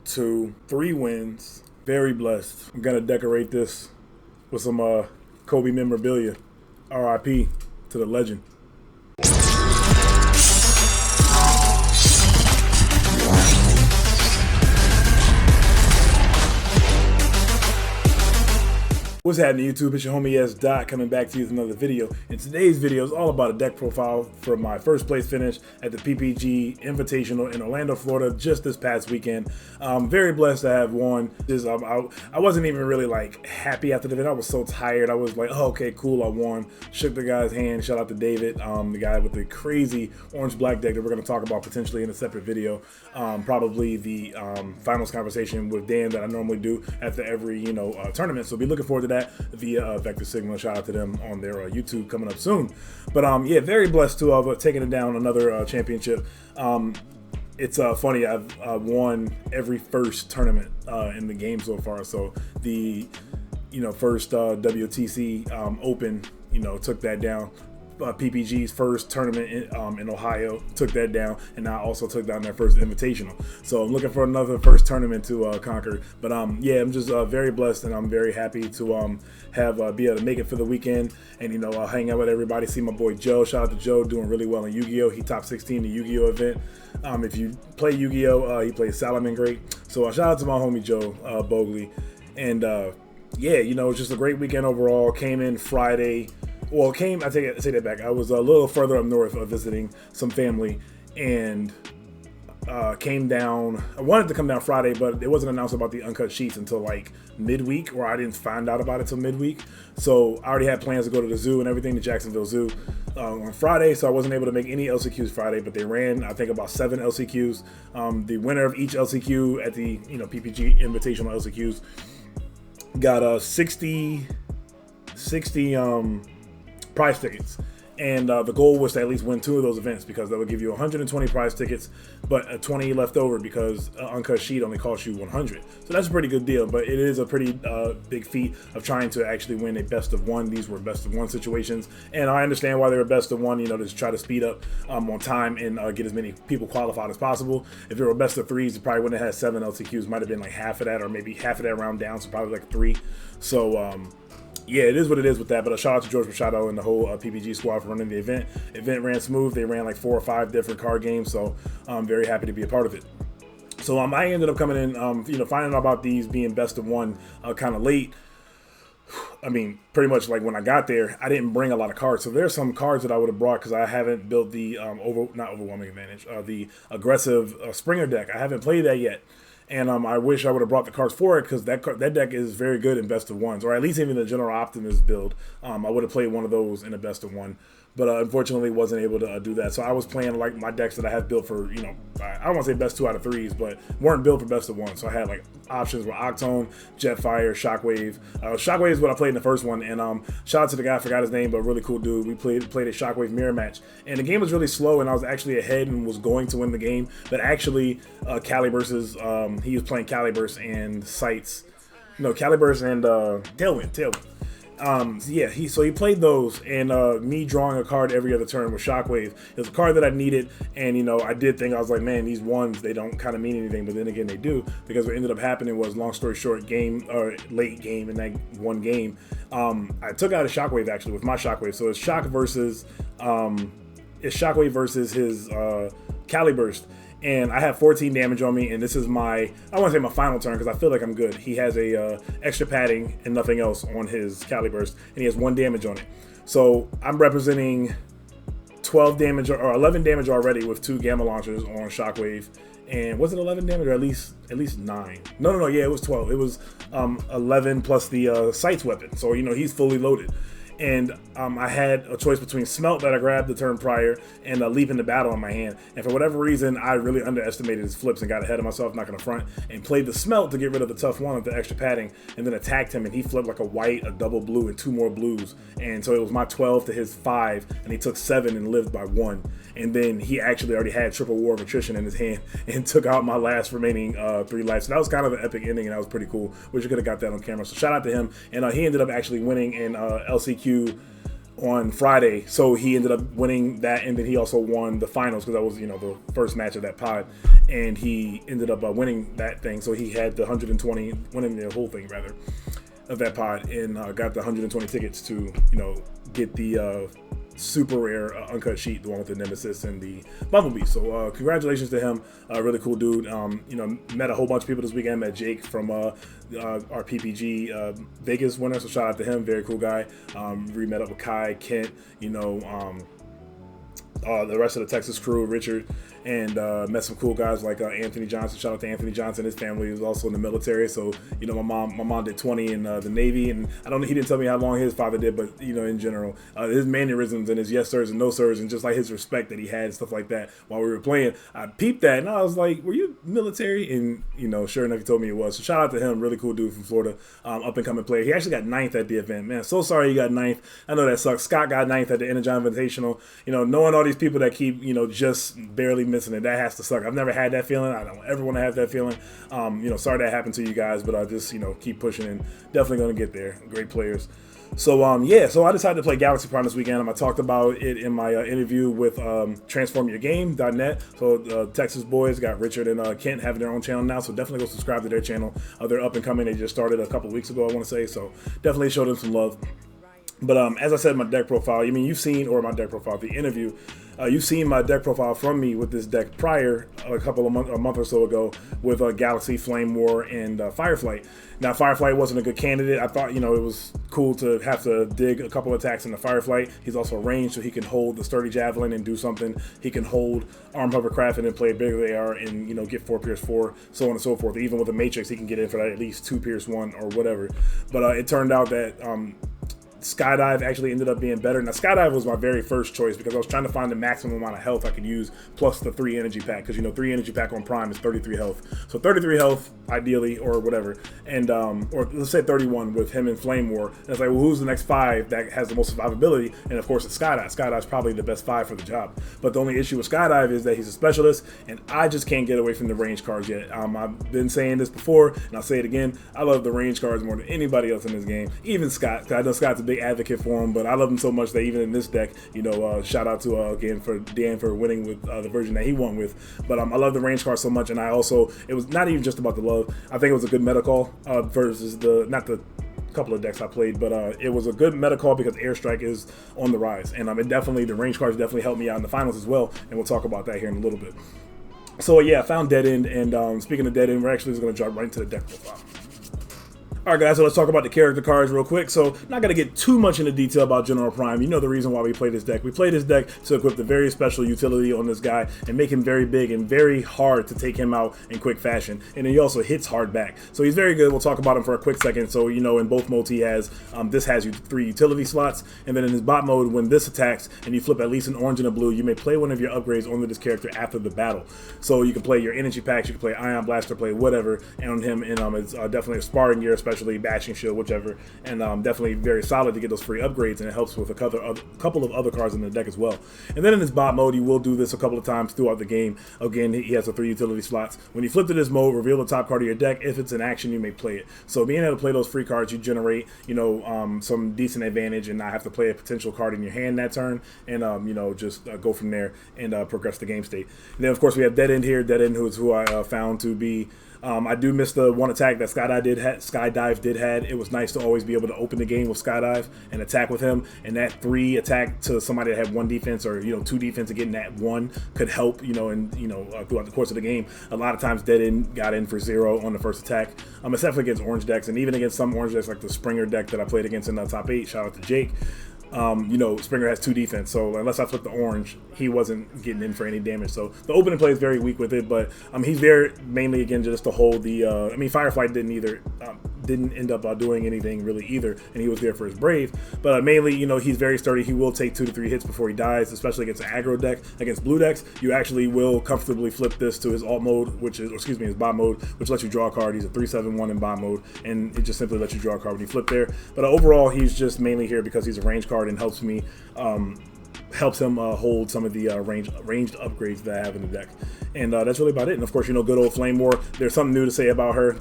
2, 3 wins. Very blessed. I'm gonna decorate this with some Kobe memorabilia. RIP to the legend. What's happening, YouTube? It's your homie S. coming back to you with another video. And today's video is all about a deck profile for my first place finish at the PPG Invitational in Orlando, Florida, just this past weekend. I'm very blessed to have won. I wasn't even really like happy after the event. I was so tired. I was like, oh, okay, cool, I won. Shook the guy's hand. Shout out to David, the guy with the crazy orange-black deck that we're going to talk about potentially in a separate video. Probably the finals conversation with Dan that I normally do after every tournament. So be looking forward to that via Vector Sigma. Shout out to them on their YouTube coming up soon. But yeah, very blessed to have taken it down another championship. It's funny, I've won every first tournament in the game so far. So the first WTC Open took that down. PPG's first tournament in Ohio took that down, and I also took down their first invitational. So I'm looking for another first tournament to conquer. But yeah, I'm just very blessed, and I'm very happy to be able to make it for the weekend, and I'll hang out with everybody. See my boy Joe. Shout out to Joe, doing really well in Yu-Gi-Oh. He top 16 the Yu-Gi-Oh event. If you play Yu-Gi-Oh, he plays Salaman great. So shout out to my homie Joe Bogley, and yeah, it's just a great weekend overall. Came in Friday. Well, I take that back. I was a little further up north visiting some family, and came down. I wanted to come down Friday, but it wasn't announced about the uncut sheets until like midweek, or I didn't find out about it till midweek. So I already had plans to go to the zoo and everything, the Jacksonville Zoo, on Friday. So I wasn't able to make any LCQs Friday, but they ran, I think, about 7 LCQs. The winner of each LCQ at the PPG Invitational LCQs got 60 prize tickets, and the goal was to at least win 2 of those events, because that would give you 120 prize tickets, but 20 left over because uncut sheet only costs you 100. So that's a pretty good deal, but it is a pretty big feat of trying to actually win a best of one. These were best of one situations, and I understand why they were best of one, to try to speed up on time and get as many people qualified as possible. If it were best of threes, it probably wouldn't have had 7 LCQs. Might have been like half of that, or maybe half of that round down, so probably like 3. So yeah, it is what it is with that. But a shout out to George Machado and the whole PPG squad for running the event. Event ran smooth. They ran like 4 or 5 different card games, so I'm very happy to be a part of it. So I ended up coming in, finding out about these being best of one kind of late. I mean, pretty much like when I got there, I didn't bring a lot of cards. So there's some cards that I would have brought, because I haven't built the not overwhelming advantage, the aggressive Springer deck. I haven't played that yet. And I wish I would have brought the cards for it, because that deck is very good in best of ones, or at least even the General Optimus build. I would have played one of those in a best of one, but unfortunately wasn't able to do that. So I was playing like my decks that I have built for, I don't want to say best 2 out of 3s, but weren't built for best of one. So I had like options were Octone, Jetfire, Shockwave. Shockwave is what I played in the first one, and shout out to the guy, I forgot his name, but really cool dude. We played a Shockwave mirror match, and the game was really slow, and I was actually ahead and was going to win the game, but actually Caliburst's, he was playing Caliburst and Sights, Caliburst and Tailwind. Yeah, he played those, and me drawing a card every other turn with Shockwave. It was a card that I needed, and I did think, I was like, man, these ones, they don't kind of mean anything, but then again they do, because what ended up happening was, long story short, late game in that one game, I took out a Shockwave actually with my Shockwave. So it's Shockwave versus his Caliburst. And I have 14 damage on me, and this is I want to say my final turn, because I feel like I'm good. He has a extra padding and nothing else on his Caliburst, and he has 1 damage on it. So I'm representing 12 damage or 11 damage already with 2 Gamma Launchers on Shockwave. And was it 11 damage, or at least 9? No, yeah, it was 12. It was 11 plus the Sights weapon. So he's fully loaded. And I had a choice between Smelt that I grabbed the turn prior and Leap into Battle in my hand. And for whatever reason, I really underestimated his flips and got ahead of myself, not going to front, and played the Smelt to get rid of the tough one with the extra padding, and then attacked him, and he flipped like a white, a double blue, and 2 more blues. And so it was my 12 to his 5, and he took 7 and lived by 1. And then he actually already had Triple War of Attrition in his hand and took out my last remaining 3 lives. So that was kind of an epic ending, and that was pretty cool. Wish I could have got that on camera. So shout out to him. And he ended up actually winning in LCQ on Friday, so he ended up winning that, and then he also won the finals because that was the first match of that pod, and he ended up winning that thing. So he had the 120, winning the whole thing rather, of that pod, and got the 120 tickets to get the super rare uncut sheet, the one with the Nemesis and the Bumblebee. So congratulations to him, really cool dude. Met a whole bunch of people this weekend. Met Jake from our PPG Vegas winner, so shout out to him, very cool guy. Met up with Kai, Kent, the rest of the Texas crew, Richard, and met some cool guys like Anthony Johnson. Shout out to Anthony Johnson. His family is also in the military. So my mom did 20 in the Navy, and I don't know, he didn't tell me how long his father did, but in general, his mannerisms and his yes sirs and no sirs, and just like his respect that he had and stuff like that while we were playing, I peeped that and I was like, were you military? And sure enough, he told me it was. So shout out to him, really cool dude from Florida, up and coming player. He actually got 9th at the event. Man, so sorry he got 9th. I know that sucks. Scott got 9th at the Energon Invitational. Knowing all these people that keep just barely missing it, that has to suck. I've never had that feeling. I don't ever want to have that feeling. Sorry that happened to you guys, but I just keep pushing and definitely going to get there. Great players. So so I decided to play Galaxy Prime this weekend. I talked about it in my interview with transformyourgame.net. So Texas boys got Richard and Kent having their own channel now, so definitely go subscribe to their channel. They're up and coming. They just started a couple weeks ago, I want to say, so definitely show them some love. But as I said, my deck profile, you've seen, or my deck profile, the interview, you've seen my deck profile from me with this deck prior, a month or so ago, with Galaxy, Flame War, and Fireflight. Now, Fireflight wasn't a good candidate. I thought, it was cool to have to dig a couple attacks into Fireflight. He's also ranged, so he can hold the Sturdy Javelin and do something. He can hold Arm Hovercraft and then play bigger AR and, get 4 Pierce 4, so on and so forth. Even with the Matrix, he can get in for that at least 2 Pierce 1 or whatever. But it turned out that Skydive actually ended up being better. Now, Skydive was my very first choice because I was trying to find the maximum amount of health I could use plus the 3 energy pack, because 3 energy pack on Prime is 33 health. So 33 health ideally, or whatever, and or let's say 31 with him in Flame War. And it's like, well, who's the next 5 that has the most survivability? And of course it's Skydive. Skydive's probably the best 5 for the job. But the only issue with Skydive is that he's a specialist, and I just can't get away from the range cards yet. I've been saying this before, and I'll say it again. I love the range cards more than anybody else in this game, even Scott. 'Cause I know Scott's a big advocate for him, but I love him so much that even in this deck, shout out to again for Dan for winning with the version that he won with. But I love the range card so much, and it was not even just about the love. I think it was a good meta call versus not the couple of decks I played, but it was a good meta call because Airstrike is on the rise, and the range cards definitely helped me out in the finals as well, and we'll talk about that here in a little bit. So yeah, I found Dead End, and speaking of Dead End, we're actually just going to jump right into the deck profile. Alright guys, so let's talk about the character cards real quick. So, not going to get too much into detail about General Prime. You know the reason why we play this deck. We play this deck to equip the very special utility on this guy and make him very big and very hard to take him out in quick fashion. And then he also hits hard back. So he's very good. We'll talk about him for a quick second. So, in both modes he has, this has 3 utility slots. And then in his bot mode, when this attacks and you flip at least an orange and a blue, you may play one of your upgrades onto this character after the battle. So you can play your energy packs, you can play Ion Blaster, play whatever, and on him, and it's definitely a sparring gear, especially bashing shield, whichever, and definitely very solid to get those free upgrades, and it helps with a couple of other cards in the deck as well. And then in his bot mode, you will do this a couple of times throughout the game. Again, he has the 3 utility slots. When you flip to this mode, reveal the top card of your deck. If it's an action, you may play it. So being able to play those free cards, you generate some decent advantage and not have to play a potential card in your hand that turn, and just go from there and progress the game state. And then of course we have Dead End here. Dead End, who I found to be I do miss the one attack that Skydive did had. It was nice to always be able to open the game with Skydive and attack with him. And that 3 attack to somebody that had 1 defense or 2 defense and getting that 1 could help. Throughout the course of the game. A lot of times Dead End got in for 0 on the first attack. Except for against orange decks, and even against some orange decks like the Springer deck that I played against in the top 8. Shout out to Jake. Springer has 2 defense, so unless I flip the orange, he wasn't getting in for any damage. So the opening play is very weak with it, but he's there mainly again just to hold the. Fireflight didn't end up doing anything really either, and he was there for his Brave. But mainly, he's very sturdy. He will take 2 to 3 hits before he dies, especially against an aggro deck. Against blue decks, you actually will comfortably flip this to his alt mode, his bot mode, which lets you draw a card. He's a 3/7/1 in bot mode, and it just simply lets you draw a card when you flip there. But overall, he's just mainly here because he's a range card and helps me helps him hold some of the ranged upgrades that I have in the deck. And that's really about it. And of course, good old Flame War. There's something new to say about her.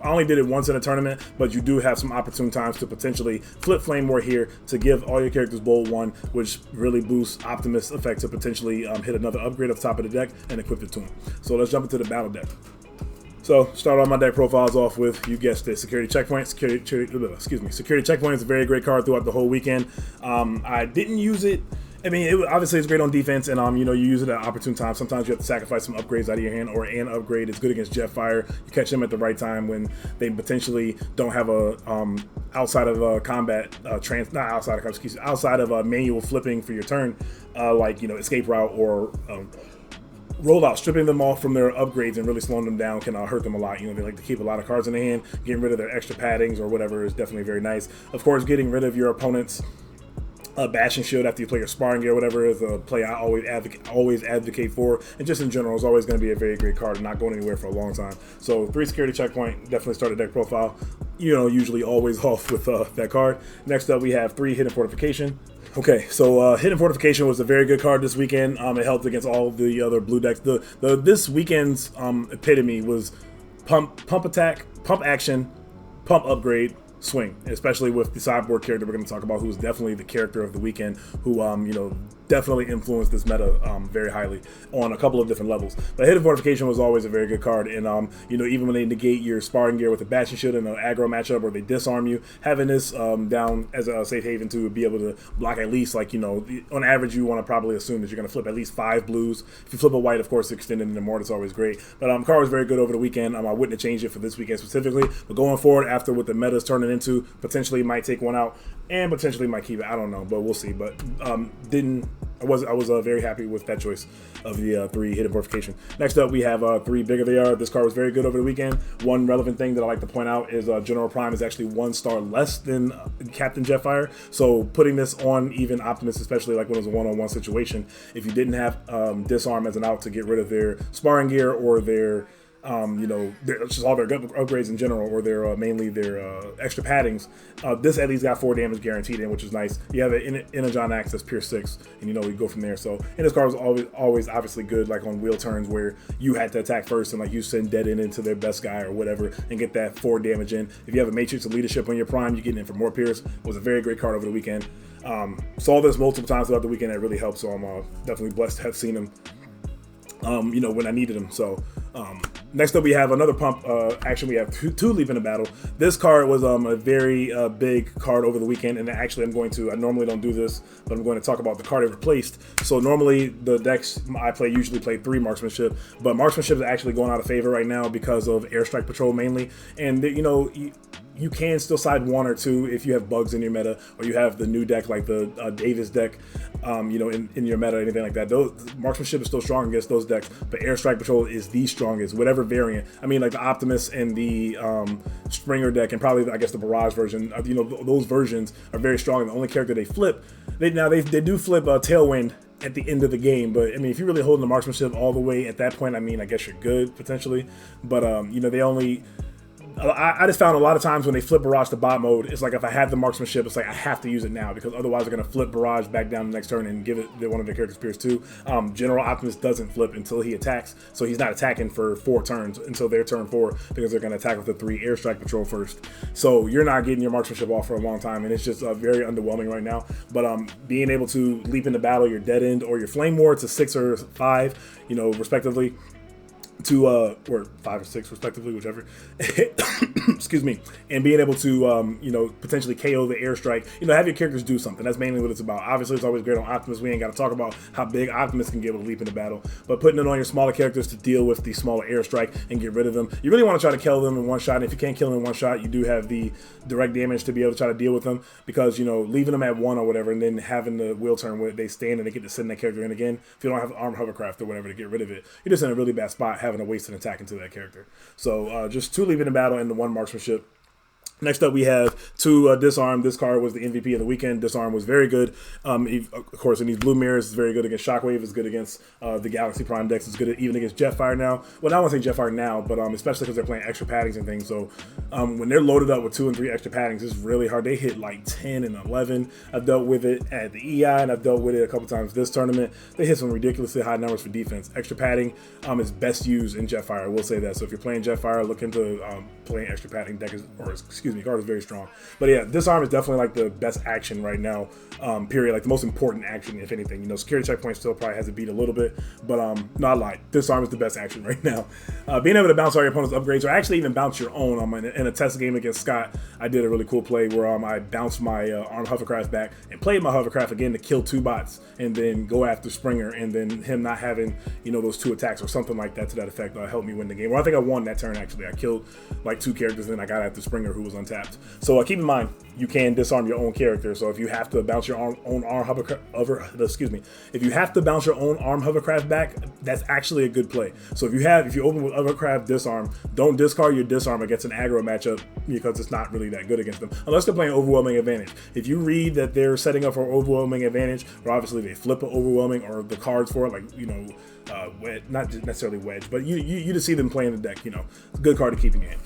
I only did it once in a tournament, but you do have some opportune times to potentially flip Flame War here to give all your characters bold 1, which really boosts Optimus effect to potentially hit another upgrade at the top of the deck and equip it to him. So let's jump into the battle deck. So start all my deck profiles off with, you guessed it, Security Checkpoint. Security Checkpoint is a very great card throughout the whole weekend. I didn't use it. I mean, obviously it's great on defense, and you use it at opportune times. Sometimes you have to sacrifice some upgrades out of your hand, or an upgrade. It's good against Jetfire. You catch them at the right time when they potentially don't have a outside of combat outside of manual flipping for your turn, like escape route or rollout. Stripping them off from their upgrades and really slowing them down can hurt them a lot. They like to keep a lot of cards in their hand. Getting rid of their extra paddings or whatever is definitely very nice. Of course, getting rid of your opponent's bashing shield after you play your sparring gear, whatever is a play I always advocate for, and just in general is always going to be a very great card and not going anywhere for a long time. So 3 Security Checkpoint, definitely start the deck profile. Usually always off with that card. Next up, we have 3 Hidden Fortification. Okay, so Hidden Fortification was a very good card this weekend. It helped against all of the other blue decks. This weekend's epitome was pump attack, pump action, pump upgrade, swing, especially with the Sideboard character we're going to talk about, who's definitely the character of the weekend, who definitely influenced this meta very highly on a couple of different levels. But Hidden Fortification was always a very good card, and even when they negate your sparring gear with a bashing shield in an aggro matchup, or they disarm you, having this down as a safe haven to be able to block at least, on average you want to probably assume that you're going to flip at least 5 blues. If you flip a white, of course, extended into more, it's always great. But card was very good over the weekend. I wouldn't have changed it for this weekend specifically, but going forward, after what the meta's turning into, potentially might take one out and potentially might keep it. I don't know, but we'll see. But I was very happy with that choice of the 3 Hidden Fortification. Next up, we have 3 Bigger They Are. This card was very good over the weekend. One relevant thing that I like to point out is General Prime is actually 1 star less than Captain Jetfire. So putting this on even Optimus, especially like when it was a one-on-one situation, if you didn't have disarm as an out to get rid of their sparring gear or their just all their upgrades in general, or their mainly their extra paddings. This at least got 4 damage guaranteed in, which is nice. You have an Energon Axe that's Pierce 6, and we go from there. So, and this card was always obviously good, like on wheel turns where you had to attack first and like you send dead into their best guy or whatever and get that 4 damage in. If you have a Matrix of Leadership on your prime, you're getting in for more Pierce. It was a very great card over the weekend. Saw this multiple times throughout the weekend. It really helped. So I'm definitely blessed to have seen him. When I needed him. So next up, we have another pump action. We have two Leap into Battle. This card was a very big card over the weekend, and actually I normally don't do this, but I'm going to talk about the card it replaced. So normally the decks I usually play 3 Marksmanship, but Marksmanship is actually going out of favor right now because of Airstrike Patrol mainly, and you can still side 1 or 2 if you have bugs in your meta, or you have the new deck like the Davis deck, in your meta or anything like that. Marksmanship is still strong against those decks, but Airstrike Patrol is the strongest, whatever variant. Like the Optimus and the Springer deck, and probably I guess the Barrage version. Those versions are very strong. The only character they flip, they do flip Tailwind at the end of the game, but if you're really holding the Marksmanship all the way at that point, I guess you're good potentially. But they only. I just found a lot of times when they flip Barrage to bot mode, it's like if I have the Marksmanship, it's like I have to use it now, because otherwise they're going to flip Barrage back down the next turn and give it one of their characters Pierce 2. General Optimus doesn't flip until he attacks, so he's not attacking for 4 turns until their turn 4, because they're going to attack with the 3 Airstrike Patrol first. So you're not getting your Marksmanship off for a long time, and it's just very underwhelming right now. But being able to leap into battle your Dead End or your Flame War to 6 or 5, respectively, to or 5 or 6 respectively, whichever. Excuse me. And being able to potentially KO the airstrike, have your characters do something. That's mainly what it's about. Obviously, it's always great on Optimus. We ain't got to talk about how big Optimus can be able to leap into battle, but putting it on your smaller characters to deal with the smaller airstrike and get rid of them. You really want to try to kill them in one shot. And if you can't kill them in one shot, you do have the direct damage to be able to try to deal with them, because leaving them at 1 or whatever, and then having the wheel turn where they stand and they get to send that character in again. If you don't have armed hovercraft or whatever to get rid of it, you're just in a really bad spot having to waste an attack into that character. So just 2 leaving in battle and the 1 Marksmanship. Next up, we have two Disarm. This card was the MVP of the weekend. Disarm was very good. Of course, in these blue mirrors, it's very good against Shockwave. It's good against the Galaxy Prime decks. It's good even against Jetfire now. Well, I don't want to say Jetfire now, but especially because they're playing extra paddings and things. So when they're loaded up with 2 and 3 extra paddings, it's really hard. They hit like 10 and 11. I've dealt with it at the EI, and I've dealt with it a couple times this tournament. They hit some ridiculously high numbers for defense. Extra padding is best used in Jetfire. I will say that. So if you're playing Jetfire, look into playing extra padding deck, card is very strong. But yeah, Disarm is definitely like the best action right now, period. Like the most important action, if anything. You know, security checkpoint still probably has to beat a little bit, but not lied. Disarm is the best action right now. Being able to bounce all your opponent's upgrades, or actually even bounce your own. In a test game against Scott, I did a really cool play where I bounced my armed hovercraft back and played my hovercraft again to kill 2 bots, and then go after Springer, and then him not having, you know, those 2 attacks or something like that to that effect helped me win the game. Well, I think I won that turn actually. I killed like 2 characters, and then I got after Springer, who was untapped. So keep in mind, you can disarm your own character. So if you have to bounce your own arm hovercraft, if you have to bounce your own arm hovercraft back, that's actually a good play. So if you open with hovercraft disarm, don't discard your disarm against an aggro matchup, because it's not really that good against them, unless they're playing overwhelming advantage. If you read that they're setting up for overwhelming advantage, or obviously they flip an overwhelming, or the cards for it, like, you know, not necessarily wedge, but you just see them playing the deck. You know, it's a good card to keep in your hand.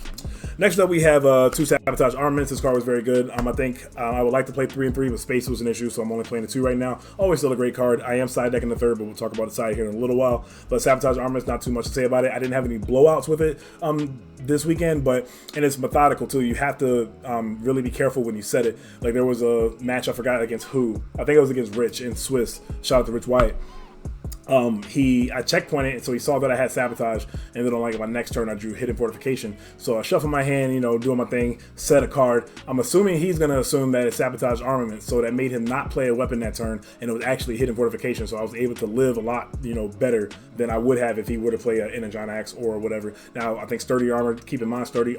Next up, we have 2 Sabotage Armaments. This card was very good. I think I would like to play 3 and 3, but space was an issue, so I'm only playing the 2 right now. Always still a great card. I am side decking the 3rd, but we'll talk about the side here in a little while. But Sabotage Armaments, not too much to say about it. I didn't have any blowouts with it this weekend, and it's methodical too. You have to really be careful when you set it. Like there was a match, I forgot against who. I think it was against Rich in Swiss. Shout out to Rich White. I checkpointed, so he saw that I had Sabotage, and then on like my next turn I drew Hidden Fortification. So I shuffle my hand, you know, doing my thing, set a card. I'm assuming he's gonna assume that it's Sabotage Armament, so that made him not play a weapon that turn, and it was actually Hidden Fortification. So I was able to live a lot, you know, better than I would have if he were to play an Energon Axe or whatever. Now I think Sturdy Armor, keep in mind, Sturdy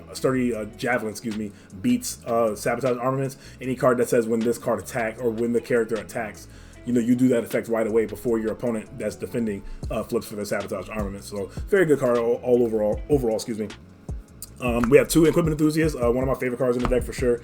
Javelin, beats Sabotage Armaments. Any card that says when this card attacks, or when the character attacks, you know, you do that effect right away before your opponent that's defending flips for their Sabotage Armament. So very good card overall. We have 2 Equipment Enthusiasts, one of my favorite cards in the deck for sure.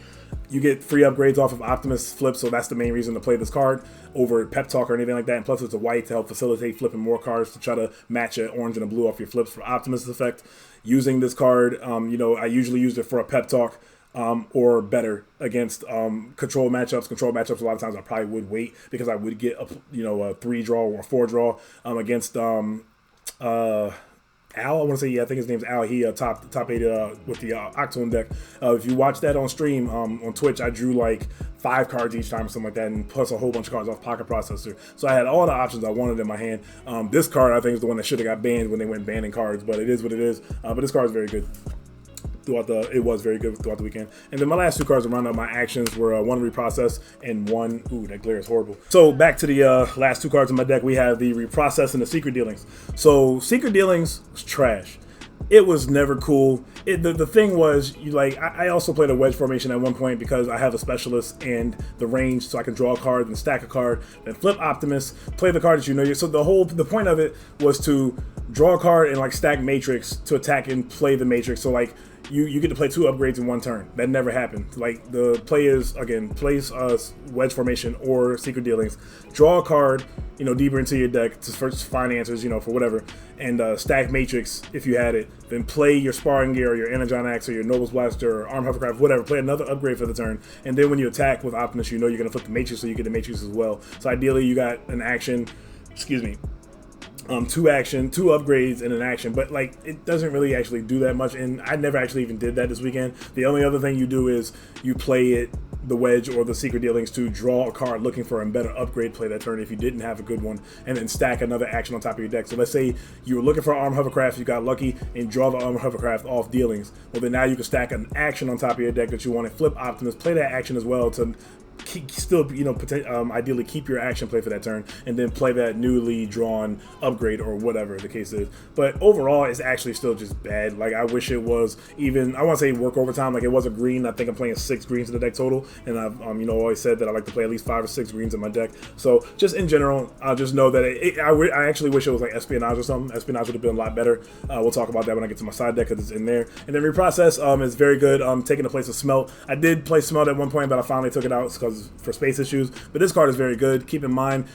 You get free upgrades off of Optimus flips, so that's the main reason to play this card over Pep Talk or anything like that. And plus it's a white to help facilitate flipping more cards to try to match an orange and a blue off your flips for Optimus effect. Using this card, you know, I usually use it for a Pep Talk. Or better against control matchups. Control matchups, a lot of times I probably would wait, because I would get a 3 draw or a 4 draw against Al. I want to say, yeah, I think his name's Al. He top 8 with the Octone deck. If you watch that on stream on Twitch, I drew like 5 cards each time or something like that, and plus a whole bunch of cards off Pocket Processor. So I had all the options I wanted in my hand. This card, I think, is the one that should have got banned when they went banning cards, but it is what it is. But this card is very good. It was very good throughout the weekend. And then my last 2 cards to round up my actions were 1 Reprocess and 1, ooh, that glare is horrible. So back to the last 2 cards in my deck, we have the Reprocess and the Secret Dealings. So Secret Dealings was trash. It was never cool. The thing was, I also played a wedge formation at one point because I have a specialist and the range, so I can draw a card and stack a card, then flip Optimus, play the card that you know. So the point of it was to draw a card and like stack Matrix to attack and play the Matrix. So like you get to play 2 upgrades in 1 turn. That never happened. Like the players again plays wedge formation or Secret Dealings, draw a card, you know, deeper into your deck to first find answers, you know, for whatever, and stack Matrix if you had it. Then play your Sparring Gear or your Energon Axe or your Noble's Blaster or Arm Hovercraft, whatever. Play another upgrade for the turn, and then when you attack with Optimus, you know you're gonna flip the Matrix, so you get the Matrix as well. So ideally, you got an action. 2 upgrades and an action, but like it doesn't really actually do that much, and I never actually even did that this weekend. The only other thing you do is you play the wedge or the Secret Dealings to draw a card looking for a better upgrade play that turn if you didn't have a good one, and then stack another action on top of your deck. So let's say you were looking for Arm Hovercraft, you got lucky and draw the Arm Hovercraft off Dealings. Well, then now you can stack an action on top of your deck that you want to flip Optimus, play that action as well to still, ideally keep your action play for that turn, and then play that newly drawn upgrade or whatever the case is. But overall, it's actually still just bad. Like, I wish it was even, I want to say work overtime. Like, it was a green. I think I'm playing 6 greens in the deck total, and I've always said that I like to play at least 5 or 6 greens in my deck. So just in general, I just know that I actually wish it was like Espionage or something. Espionage would have been a lot better. We'll talk about that when I get to my side deck because it's in there. And then Reprocess is very good. Taking the place of Smelt. I did play Smelt at one point, but I finally took it out because for space issues. But this card is very good. Keep in mind,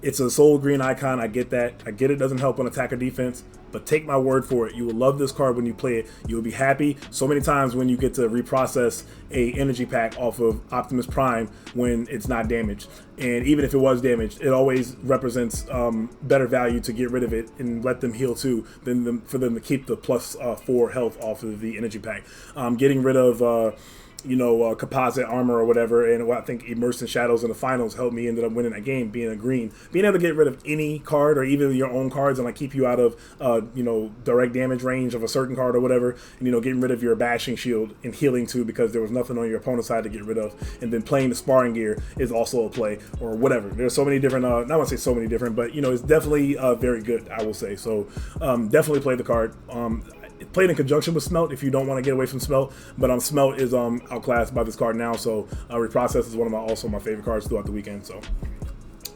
it's a soul green icon. I get that. I get it doesn't help on attack or defense, but take my word for it. You will love this card when you play it. You will be happy so many times when you get to reprocess a energy pack off of Optimus Prime when it's not damaged. And even if it was damaged, it always represents better value to get rid of it and let them heal too than for them to keep the +4 health off of the energy pack. Getting rid of composite armor or whatever, and I think Immersed in Shadows in the finals helped me ended up winning that game, being a green. Being able to get rid of any card or even your own cards and like keep you out of direct damage range of a certain card or whatever, and getting rid of your bashing shield and healing too because there was nothing on your opponent's side to get rid of, and then playing the sparring gear is also a play or whatever. There's so many different not want to say so many different, but it's definitely very good, I will say. So definitely play the card. Played in conjunction with Smelt if you don't want to get away from Smelt, but Smelt is outclassed by this card now, so Reprocess is one of my favorite cards throughout the weekend. So.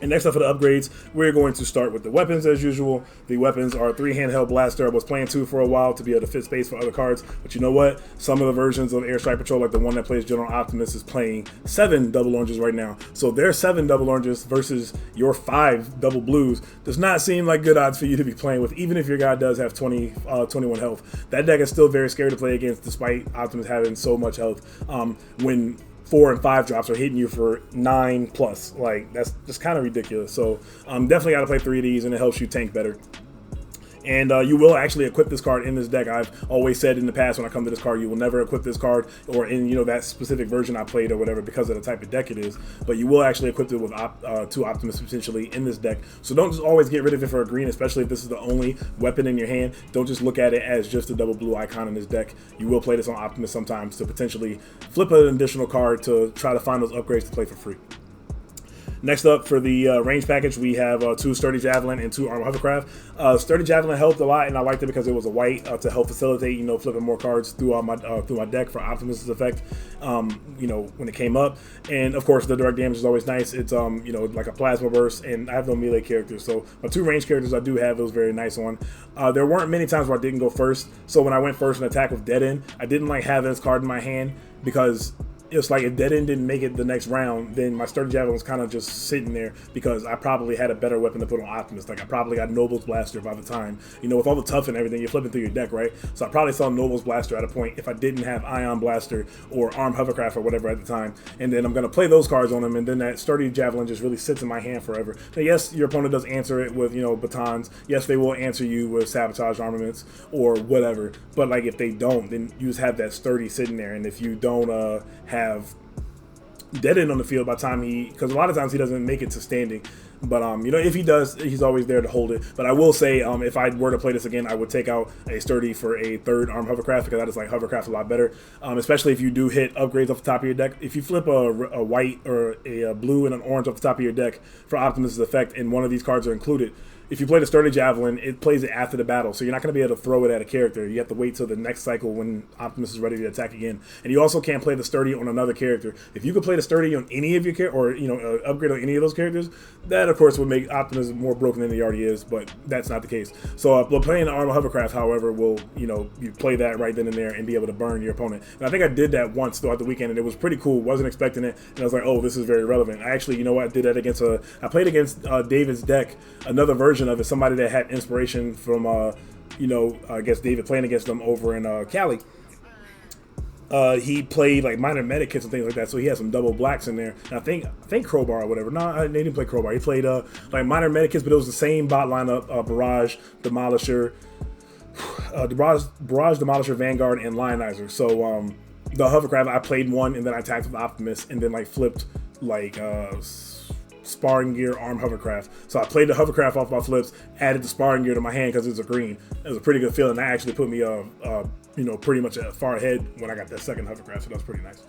And next up for the upgrades, we're going to start with the weapons as usual. The weapons are 3 handheld blaster. I was playing 2 for a while to be able to fit space for other cards, but you know what? Some of the versions of Airstrike Patrol, like the one that plays General Optimus, is playing 7 double oranges right now. So their 7 double oranges versus your 5 double blues does not seem like good odds for you to be playing with, even if your guy does have 21 health. That deck is still very scary to play against, despite Optimus having so much health. When 4 and 5 drops are hitting you for 9+. Like, that's just kind of ridiculous. So definitely got to play 3 of these, and it helps you tank better. And you will actually equip this card in this deck. I've always said in the past when I come to this card, you will never equip this card or in that specific version I played or whatever because of the type of deck it is. But you will actually equip it with 2 Optimus potentially in this deck. So don't just always get rid of it for a green, especially if this is the only weapon in your hand. Don't just look at it as just a double blue icon in this deck. You will play this on Optimus sometimes to potentially flip an additional card to try to find those upgrades to play for free. Next up for the range package, we have 2 Sturdy Javelin and 2 Armor Hovercraft. Sturdy Javelin helped a lot, and I liked it because it was a white to help facilitate, flipping more cards through my deck for Optimus's effect, when it came up. And of course, the direct damage is always nice. It's like a plasma burst, and I have no melee characters, so my 2 range characters I do have those very nice on. There weren't many times where I didn't go first, so when I went first in attack with Dead End, I didn't like having this card in my hand because it's like if Dead End didn't make it the next round, then my Sturdy Javelin was kind of just sitting there because I probably had a better weapon to put on Optimus. Like, I probably got Noble's Blaster by the time. With all the tough and everything, you're flipping through your deck, right? So I probably saw Noble's Blaster at a point if I didn't have Ion Blaster or Arm Hovercraft or whatever at the time. And then I'm going to play those cards on him, and then that Sturdy Javelin just really sits in my hand forever. Now, yes, your opponent does answer it with, batons. Yes, they will answer you with Sabotage Armaments or whatever. But, like, if they don't, then you just have that Sturdy sitting there. And if you don't have Dead End on the field by the time because a lot of times he doesn't make it to standing, but if he does, he's always there to hold it. But I will say, if I were to play this again, I would take out a Sturdy for a 3rd Arm Hovercraft because that is like Hovercraft a lot better, especially if you do hit upgrades off the top of your deck. If you flip a white or a blue and an orange off the top of your deck for Optimus's effect, and one of these cards are included, if you play the Sturdy Javelin, it plays it after the battle, so you're not going to be able to throw it at a character. You have to wait till the next cycle when Optimus is ready to attack again. And you also can't play the Sturdy on another character. If you could play the Sturdy on any of your characters, or upgrade on any of those characters, that of course would make Optimus more broken than he already is, but that's not the case. So playing the Armor Hovercraft, however, will you play that right then and there and be able to burn your opponent. And I think I did that once throughout the weekend, and it was pretty cool. Wasn't expecting it, and I was like, oh, this is very relevant. I actually, I did that against I played against David's deck, another version of it, somebody that had inspiration from I guess David playing against them over in Cali. He played like minor medic kits and things like that, so he had some double blacks in there. And I think Crowbar or whatever. No, they didn't play Crowbar. He played like minor medic kits, but it was the same bot lineup: Barrage, Demolisher, Barrage, Demolisher, Vanguard, and Lionizer. So the Hovercraft, I played one, and then I attacked with Optimus, and then like flipped like Sparring Gear, Arm Hovercraft. So I played the Hovercraft off my flips, added the Sparring Gear to my hand because it's a green. It was a pretty good feeling. That actually put me pretty much far ahead when I got that second Hovercraft, so that was pretty nice.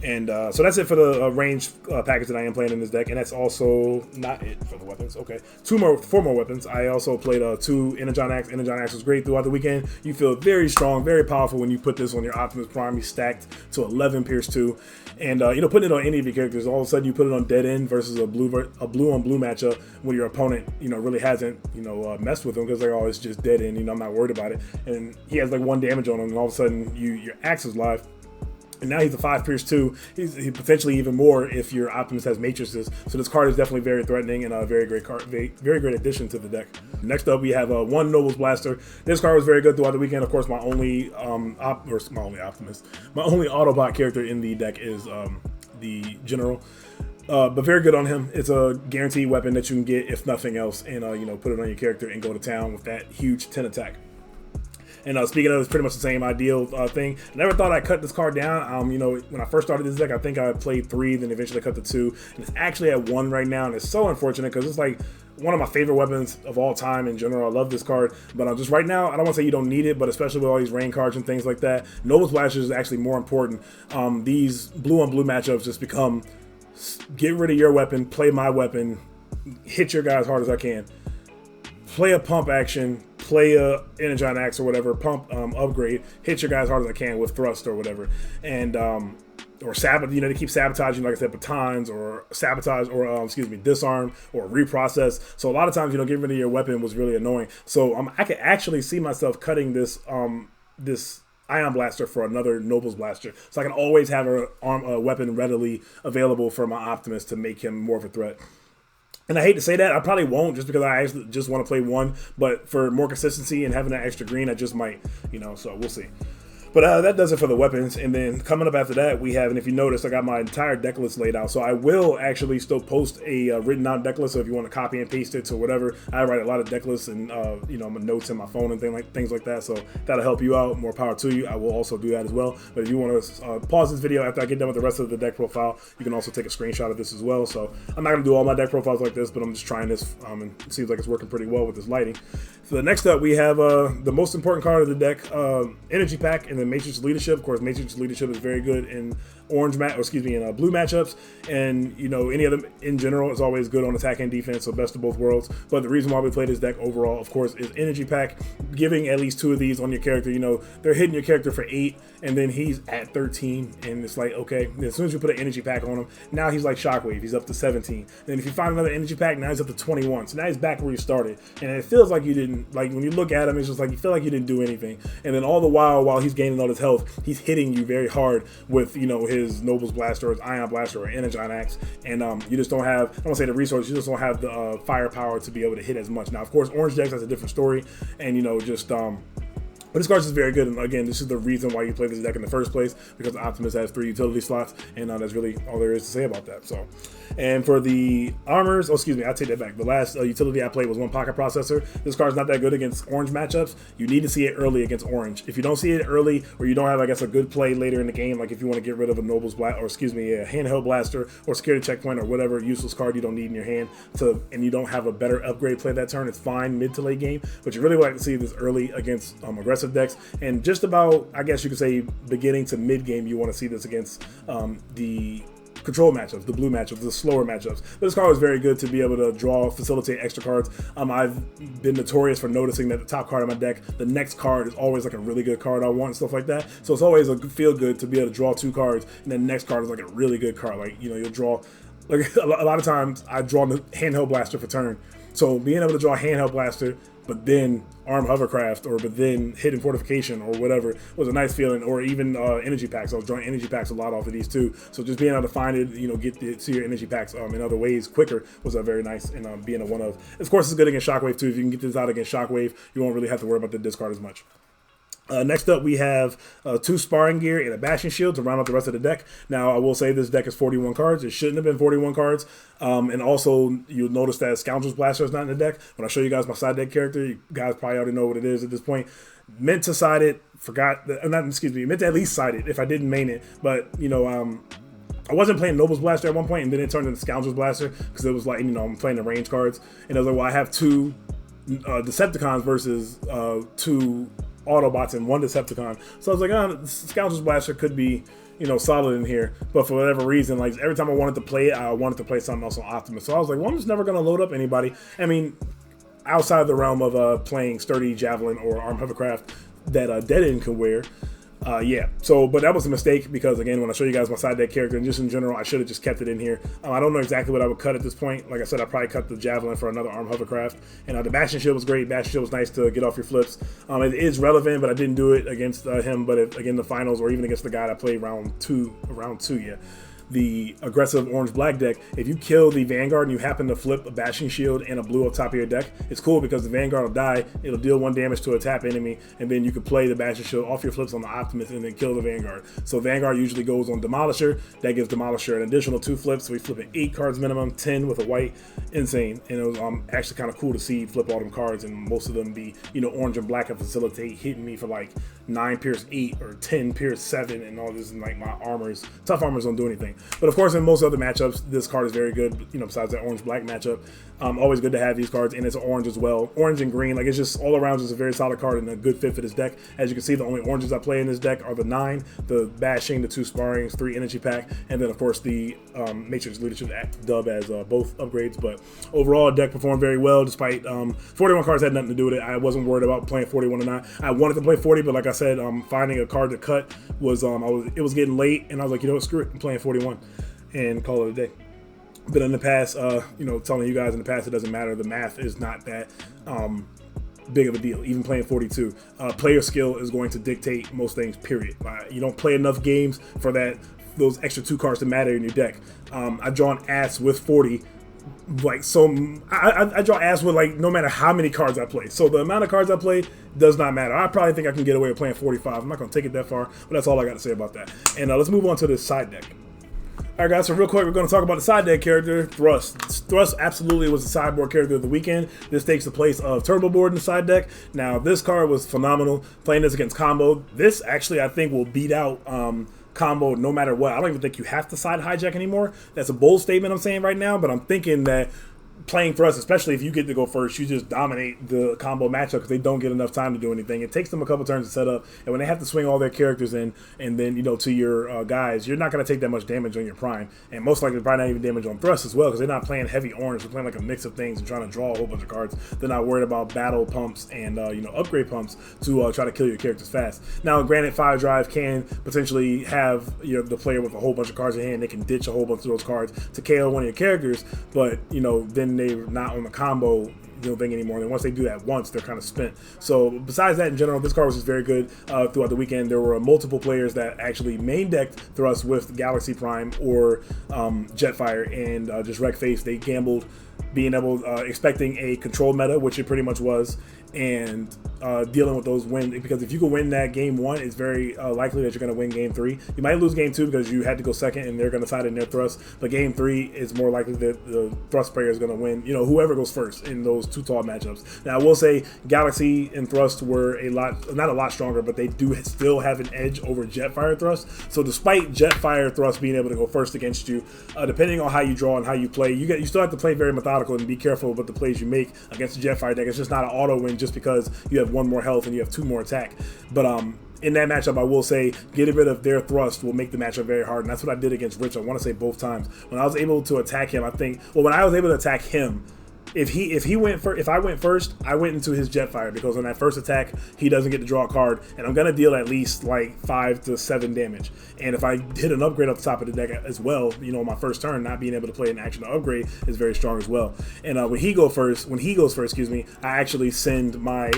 And so that's it for the range package that I am playing in this deck, and that's also not it for the weapons. Okay, four more weapons. I also played 2 Energon Axe. Energon Axe was great throughout the weekend. You feel very strong, very powerful when you put this on your Optimus Prime. You stacked to 11 Pierce 2, and putting it on any of your characters, all of a sudden you put it on Dead End versus a blue on blue matchup when your opponent really hasn't messed with them because they're always just Dead End. I'm not worried about it, and he has like 1 damage on him, and all of a sudden your Axe is live. And now he's a 5 Pierce 2. He's potentially even more if your Optimus has matrices. So this card is definitely very threatening and a very great card, very great addition to the deck. Next up, we have 1 Nobles Blaster. This card was very good throughout the weekend. Of course, my only Autobot character in the deck is the General. But very good on him. It's a guaranteed weapon that you can get if nothing else, and put it on your character and go to town with that huge 10 attack. And speaking of, it's pretty much the same ideal thing. I never thought I'd cut this card down. When I first started this deck, I think I played 3, then eventually cut to 2. And it's actually at 1 right now, and it's so unfortunate because it's like one of my favorite weapons of all time in general. I love this card, but just right now, I don't want to say you don't need it, but especially with all these rain cards and things like that, Nobles Blaster is actually more important. These blue on blue matchups just become, get rid of your weapon, play my weapon, hit your guy as hard as I can. Play a pump action, play a Energon Axe or whatever, pump upgrade, hit your guy as hard as I can with thrust or whatever, and or sabotage. They keep sabotaging, like I said, batons or sabotage or disarm or reprocess. So a lot of times, getting rid of your weapon was really annoying. So I could actually see myself cutting this this Ion Blaster for another Nobles Blaster, so I can always have a weapon readily available for my Optimus to make him more of a threat. And I hate to say that, I probably won't, just because I actually just want to play 1, but for more consistency and having that extra green, I just might, so we'll see. But that does it for the weapons. And then coming up after that, we have, and if you notice, I got my entire deck list laid out. So I will actually still post a written out deck list. So if you want to copy and paste it to whatever, I write a lot of deck lists and, my notes in my phone and things like that. So that'll help you out. More power to you. I will also do that as well. But if you want to pause this video after I get done with the rest of the deck profile, you can also take a screenshot of this as well. So I'm not going to do all my deck profiles like this, but I'm just trying this. And it seems like it's working pretty well with this lighting. So next up, we have the most important card of the deck, Energy Pack, and then Matrix Leadership. Of course, Matrix Leadership is very good in blue matchups, and any of them in general is always good on attack and defense. So best of both worlds. But the reason why we play this deck overall, of course, is Energy Pack. Giving at least 2 of these on your character, they're hitting your character for 8, and then he's at 13, and it's like, okay, as soon as you put an Energy Pack on him, now he's like Shockwave. He's up to 17. Then if you find another Energy Pack, now he's up to 21. So now he's back where you started, and it feels like you didn't, like when you look at him, it's just like you feel like you didn't do anything. And then all the while he's gaining all his health, he's hitting you very hard with his Nobles Blaster or his Ion Blaster or Energon Axe, and you just don't have, I don't want to say the resources, you just don't have the firepower to be able to hit as much. Now, of course, Orange Decks has a different story, and but this card is very good, and again, this is the reason why you play this deck in the first place, because Optimus has 3 utility slots, and that's really all there is to say about that. So, and for the armors, I take that back. The last utility I played was 1 Pocket Processor. This card is not that good against Orange matchups. You need to see it early against Orange. If you don't see it early, or you don't have, I guess, a good play later in the game, like if you want to get rid of a Nobles Blaster, or a Handheld Blaster, or Security Checkpoint, or whatever useless card you don't need in your hand, and you don't have a better upgrade play that turn, it's fine mid to late game, but you really like to see this early against aggressive decks, and just about, I guess you could say, beginning to mid game, you want to see this against the control matchups, the blue matchups, the slower matchups. But this card was very good to be able to facilitate extra cards. I've been notorious for noticing that the top card of my deck, the next card is always like a really good card I want and stuff like that. So it's always a feel good to be able to draw 2 cards, and then the next card is like a really good card. Like you'll draw, like a lot of times I draw the Handheld Blaster for turn. So being able to draw a Handheld Blaster, but then Arm Hovercraft, but then Hidden Fortification or whatever, was a nice feeling. Or even Energy Packs. I was drawing Energy Packs a lot off of these too. So just being able to find it, get to your Energy Packs in other ways quicker was very nice, and being a one of. Of course, it's good against Shockwave too. If you can get this out against Shockwave, you won't really have to worry about the discard as much. Next up, we have 2 Sparring Gear and a Bashing Shield to round out the rest of the deck. Now, I will say this deck is 41 cards. It shouldn't have been 41 cards. And also, you'll notice that Scoundrel's Blaster is not in the deck. When I show you guys my side deck character, you guys probably already know what it is at this point. Meant to side it, meant to at least side it if I didn't main it. But, I wasn't playing Nobles Blaster at one point, and then it turned into Scoundrel's Blaster because it was like, I'm playing the range cards. And I was like, well, I have 2 Decepticons versus 2 Autobots and 1 Decepticon. So I was like, Scoundrel's Blaster could be, you know, solid in here. But for whatever reason, like every time I wanted to play it, I wanted to play something else on Optimus. So I was like, well, I'm just never going to load up anybody. I mean, outside the realm of playing Sturdy, Javelin, or Armed Hovercraft that Dead End can wear. Yeah, so, but that was a mistake because, again, when I show you guys my side deck character and just in general, I should have just kept it in here. I don't know exactly what I would cut at this point. Like I said, I probably cut the Javelin for another Armed Hovercraft. And the Bastion Shield was great. Bastion Shield was nice to get off your flips. It is relevant, but I didn't do it against him. But again, the finals or even against the guy that played round two, yeah. The aggressive orange-black deck, if you kill the Vanguard and you happen to flip a Bashing Shield and a blue up top of your deck, it's cool because the Vanguard will die, it'll deal 1 damage to a tap enemy, and then you can play the Bashing Shield off your flips on the Optimus and then kill the Vanguard. So Vanguard usually goes on Demolisher. That gives Demolisher an additional 2 flips, so we flip it 8 cards minimum, 10 with a white. Insane. And it was actually kind of cool to see flip all them cards and most of them be, you know, orange and black and facilitate hitting me for like 9 Pierce 8 or 10 Pierce 7 and all this, and like my armors, tough armors don't do anything. But of course, in most other matchups, this card is very good, you know, besides that orange-black matchup. Always good to have these cards, and it's orange as well. Orange and green, like it's just all around just a very solid card and a good fit for this deck. As you can see, the only oranges I play in this deck are the 9, the Bashing, the 2 Sparrings, 3 Energy Pack, and then of course the Matrix Leadership dub as both upgrades. But overall, deck performed very well despite 41 cards had nothing to do with it. I wasn't worried about playing 41 or not. I wanted to play 40, but like I said, finding a card to cut was it was getting late, and I was like, you know what, screw it, I'm playing 41. And call it a day. But in the past, you know, telling you guys in the past, it doesn't matter. The math is not that big of a deal. Even playing 42, player skill is going to dictate most things. Period. You don't play enough games for those extra 2 cards to matter in your deck. I draw an ass with 40. Like so, I draw ass with like no matter how many cards I play. So the amount of cards I play does not matter. I probably think I can get away with playing 45. I'm not going to take it that far, but that's all I got to say about that. And let's move on to this side deck. Alright guys, so real quick, we're going to talk about the side deck character, Thrust. Thrust absolutely was the sideboard character of the weekend. This takes the place of Turbo Board in the side deck. Now, this card was phenomenal. Playing this against Combo, this actually I think will beat out Combo no matter what. I don't even think you have to side hijack anymore. That's a bold statement I'm saying right now, but I'm thinking that playing for us, especially if you get to go first, you just dominate the Combo matchup because they don't get enough time to do anything. It takes them a couple turns to set up, and when they have to swing all their characters in, and then, you know, to your guys, you're not going to take that much damage on your Prime, and most likely probably not even damage on Thrust as well because they're not playing heavy orange. They're playing like a mix of things and trying to draw a whole bunch of cards. They're not worried about battle pumps and you know, upgrade pumps to try to kill your characters fast. Now, granted, Fire Drive can potentially have, you know, the player with a whole bunch of cards in hand. They can ditch a whole bunch of those cards to KO one of your characters, but you know, then they're not on the combo, you know, thing anymore. And once they do that once, they're kind of spent. So besides that, in general, this card was just very good throughout the weekend. There were multiple players that actually main decked Thrust with Galaxy Prime or Jetfire and just wreck face. They gambled being able, expecting a control meta, which it pretty much was, and dealing with those wins, because if you can win that game 1, it's very likely that you're going to win game 3. You might lose game 2 because you had to go second and they're going to side in their Thrust, but game 3 is more likely that the Thrust player is going to win, you know, whoever goes first in those 2 tall matchups. Now I will say Galaxy and Thrust were not a lot stronger, but they do still have an edge over Jetfire Thrust. So despite Jetfire Thrust being able to go first against you, depending on how you draw and how you play, you still have to play very methodical and be careful about the plays you make against the Jetfire deck. It's just not an auto win just because you have 1 more health and you have 2 more attack. But in that matchup, I will say getting rid of their Thrust will make the matchup very hard, and that's what I did against Rich. I want to say both times. When I was able to attack him, when I was able to attack him, if I went first, I went into his Jetfire because on that first attack, he doesn't get to draw a card, and I'm gonna deal at least like 5 to 7 damage. And if I hit an upgrade up the top of the deck as well, you know, my first turn, not being able to play an action to upgrade is very strong as well. And when he goes first, excuse me, I actually send my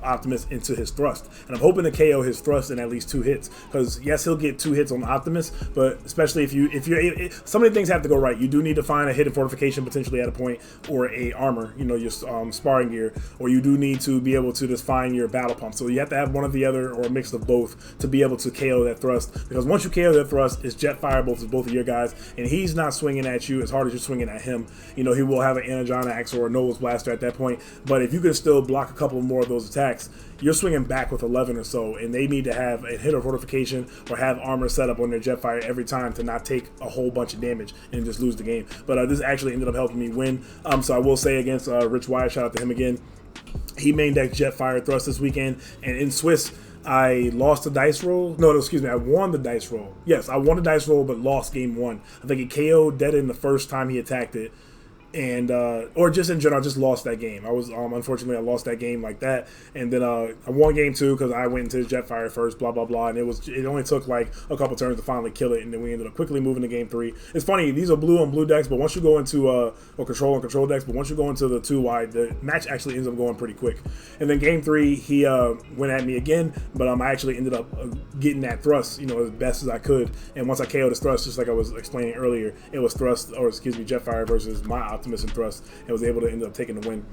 Optimus into his Thrust, and I'm hoping to KO his Thrust in at least 2 hits. Because yes, he'll get 2 hits on Optimus, but especially if you're so many things have to go right. You do need to find a hidden fortification potentially at a point, or a armor, you know, your sparring gear, or you do need to be able to just find your battle pump. So you have to have one or the other, or a mix of both, to be able to KO that Thrust. Because once you KO that Thrust, it's Jetfire both of your guys, and he's not swinging at you as hard as you're swinging at him. You know, he will have an Energon Axe or a Nose Blaster at that point, but if you can still block a couple more of those attacks, you're swinging back with 11 or so, and they need to have a hidden fortification or have armor set up on their Jetfire every time to not take a whole bunch of damage and just lose the game. But this actually ended up helping me win. So I will say against Rich Wyatt, shout out to him again, He main decked Jetfire Thrust this weekend, and in Swiss, I lost the dice roll. No, excuse me, I won the dice roll. Yes, I won the dice roll, but lost game 1. I think he KO'd Dead in the first time he attacked it. And or just in general, I just lost that game. I was unfortunately I lost that game like that, and then I won game 2 because I went into Jetfire first, blah blah blah, and it only took like a couple turns to finally kill it, and then we ended up quickly moving to game 3. It's funny, these are blue on blue decks, but once you go into or control on control decks, but once you go into the 2-wide, the match actually ends up going pretty quick. And then game 3, he went at me again, but I actually ended up getting that thrust, as best as I could. And once I KO'd his thrust, just like I was explaining earlier, it was Jetfire versus my Optimus and thrust, and was able to end up taking the win.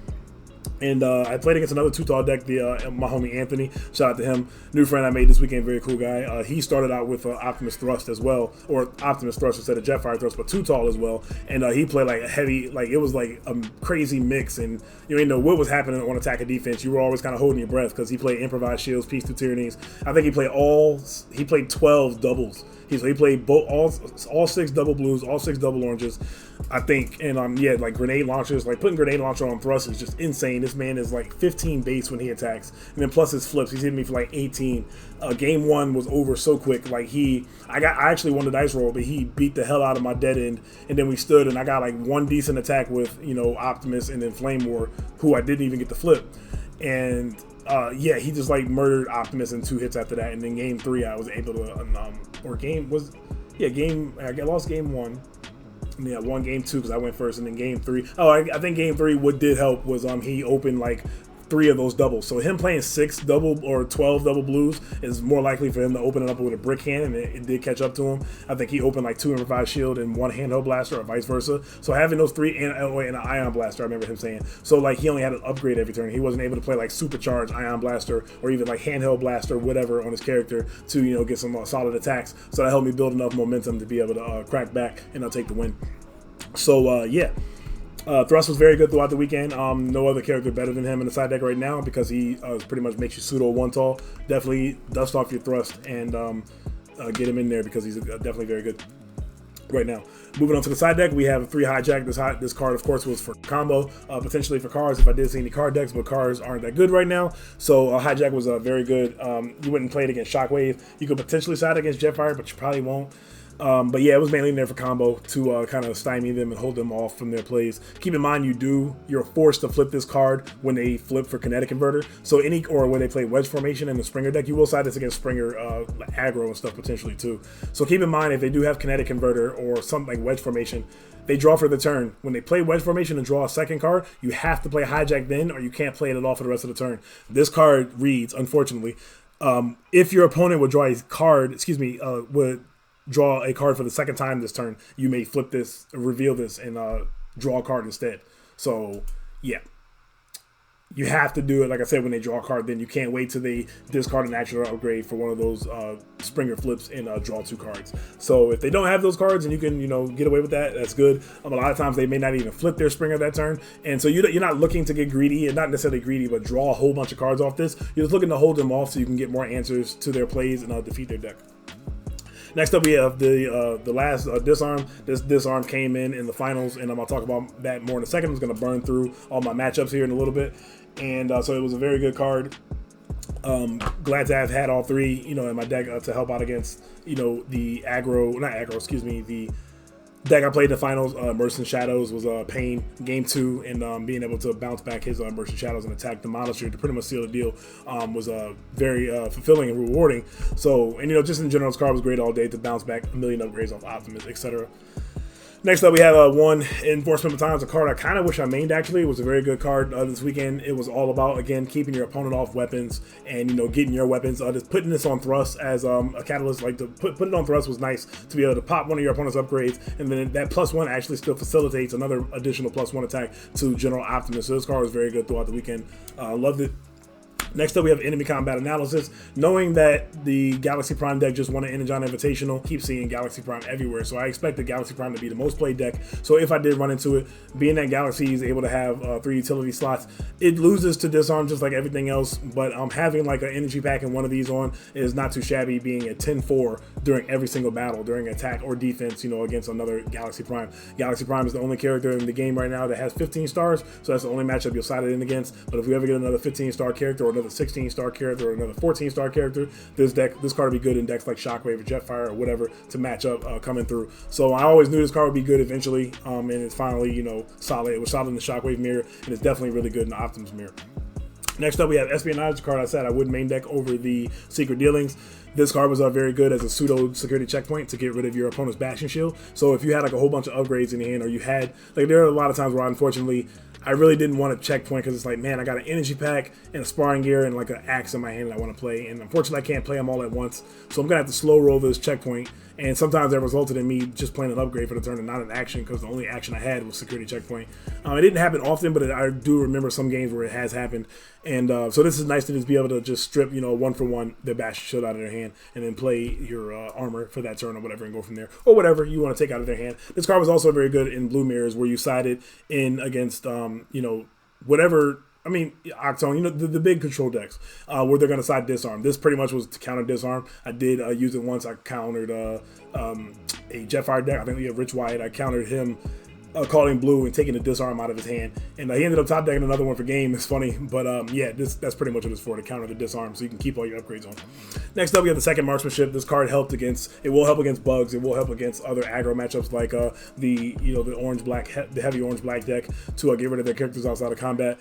And I played against another 2-tall deck, my homie Anthony. Shout out to him. New friend I made this weekend, very cool guy. He started out with Optimus Thrust as well, or Optimus Thrust instead of Jetfire Thrust, but 2-tall as well. And he played like a heavy, like it was like a crazy mix, and you didn't know what was happening on attack and defense. You were always kind of holding your breath because he played Improvised Shields, Peace Through Tyrannies. I think he played 12 doubles. So he played all 6 double blues, all 6 double oranges, I think. And like grenade launchers, like putting grenade launcher on thrust is just insane. This man is like 15 base when he attacks, and then plus his flips, he's hitting me for like 18. Game 1 was over so quick. Like I actually won the dice roll, but he beat the hell out of my dead end, and then we stood, and I got like one decent attack with Optimus and then Flame War, who I didn't even get to flip, and. He just like murdered Optimus in 2 hits after that, and then game 3 I was able to I lost game 1, and then I won game 2 because I went first, and then game 3. I think game 3 what did help was he opened like 3 of those doubles. So him playing 6 double or 12 double blues is more likely for him to open it up with a brick hand, and it did catch up to him. I think he opened like 2 Improvised Shield and 1 Handheld Blaster, or vice versa. So having those 3 and an Ion Blaster, I remember him saying. So like he only had an upgrade every turn. He wasn't able to play like Supercharged Ion Blaster or even like Handheld Blaster, whatever, on his character to get some solid attacks. So that helped me build enough momentum to be able to crack back and take the win. So Thrust was very good throughout the weekend. No other character better than him in the side deck right now because he pretty much makes you pseudo 1-tall. Definitely dust off your Thrust and get him in there because he's definitely very good right now. Moving on to the side deck, we have 3 Hijack. This card, of course, was for combo, potentially for cards if I did see any card decks, but cards aren't that good right now. So Hijack was very good. You wouldn't play it against Shockwave. You could potentially side against Jetfire, but you probably won't. But yeah, it was mainly in there for combo to kind of stymie them and hold them off from their plays. Keep in mind, you're forced to flip this card when they flip for Kinetic Converter. So or when they play Wedge Formation in the Springer deck, you will side this against Springer aggro and stuff potentially too. So keep in mind, if they do have Kinetic Converter or something like Wedge Formation, they draw for the turn. When they play Wedge Formation and draw a second card, you have to play Hijack then, or you can't play it at all for the rest of the turn. This card reads, unfortunately, if your opponent would draw a card, would draw a card for the second time this turn, you may flip this, reveal this, and draw a card instead. So yeah, you have to do it, like I said, when they draw a card. Then you can't wait till they discard an action or upgrade for one of those Springer flips and draw 2 cards. So if they don't have those cards and you can get away with that, that's good. A lot of times they may not even flip their Springer that turn, and so you're not looking to get greedy, and not necessarily greedy, but draw a whole bunch of cards off this. You're just looking to hold them off so you can get more answers to their plays and defeat their deck. Next up, we have the last disarm. This disarm came in the finals, and I'm going to talk about that more in a second. I'm just going to burn through all my matchups here in a little bit. And so it was a very good card. Glad to have had all 3, in my deck to help out against, the deck I played in the finals. Mercent Shadows was a pain. Game 2, and being able to bounce back his Mercent Shadows and attack Demolisher to pretty much seal the deal was very fulfilling and rewarding. So, and just in general, this card was great all day to bounce back a million upgrades off Optimus, etc. Next up, we have 1 Enforcement Batons, a card I kind of wish I mained, actually. It was a very good card this weekend. It was all about, again, keeping your opponent off weapons and, getting your weapons. Just putting this on thrust as a catalyst. Like, to put it on thrust was nice to be able to pop one of your opponent's upgrades, and then that +1 actually still facilitates another additional +1 attack to General Optimus. So this card was very good throughout the weekend. Loved it. Next up, we have enemy combat analysis. Knowing that the Galaxy Prime deck just won an Energon Invitational, keep seeing Galaxy Prime everywhere. So I expect the Galaxy Prime to be the most played deck. So if I did run into it, being that Galaxy is able to have 3 utility slots, it loses to disarm just like everything else. But having like an energy pack and one of these on is not too shabby, being at 10-4 during every single battle, during attack or defense, against another Galaxy Prime. Galaxy Prime is the only character in the game right now that has 15 stars, so that's the only matchup you'll side it in against. But if we ever get another 15-star character or another 16-star character or another 14-star character, this card would be good in decks like Shockwave or Jetfire or whatever to match up coming through. So I always knew this card would be good eventually, and it's finally solid. It was solid in the Shockwave mirror, and it's definitely really good in the Optimus mirror. Next up, we have Espionage, card I said I would main deck over the Secret Dealings. This card was very good as a pseudo security checkpoint to get rid of your opponent's Bastion Shield. So if you had like a whole bunch of upgrades in your hand, or you had there are a lot of times where unfortunately I really didn't want to checkpoint because it's like, man, I got an energy pack and a sparring gear and like an axe in my hand that I want to play, and unfortunately I can't play them all at once. So I'm gonna have to slow roll this checkpoint, and sometimes that resulted in me just playing an upgrade for the turn and not an action, because the only action I had was security checkpoint. It didn't happen often, but I do remember some games where it has happened, and so this is nice to just be able to just strip 1-for-1 the Bastion Shield out of their hand, and then play your armor for that turn or whatever, and go from there, or whatever you want to take out of their hand. This card was also very good in blue mirrors, where you sided in against whatever. I mean, Octone, the big control decks where they're going to side disarm. This pretty much was to counter disarm. I did use it once. I countered a Jetfire deck. I think we had Rich Wyatt. I countered him calling blue and taking the disarm out of his hand, and he ended up top decking another one for game. It's funny, but yeah, that's pretty much what it's for, to counter the disarm, so you can keep all your upgrades on. Next up, we have the second Marksmanship. This card it will help against bugs. It will help against other aggro matchups like the orange black, the heavy orange black deck, to get rid of their characters outside of combat.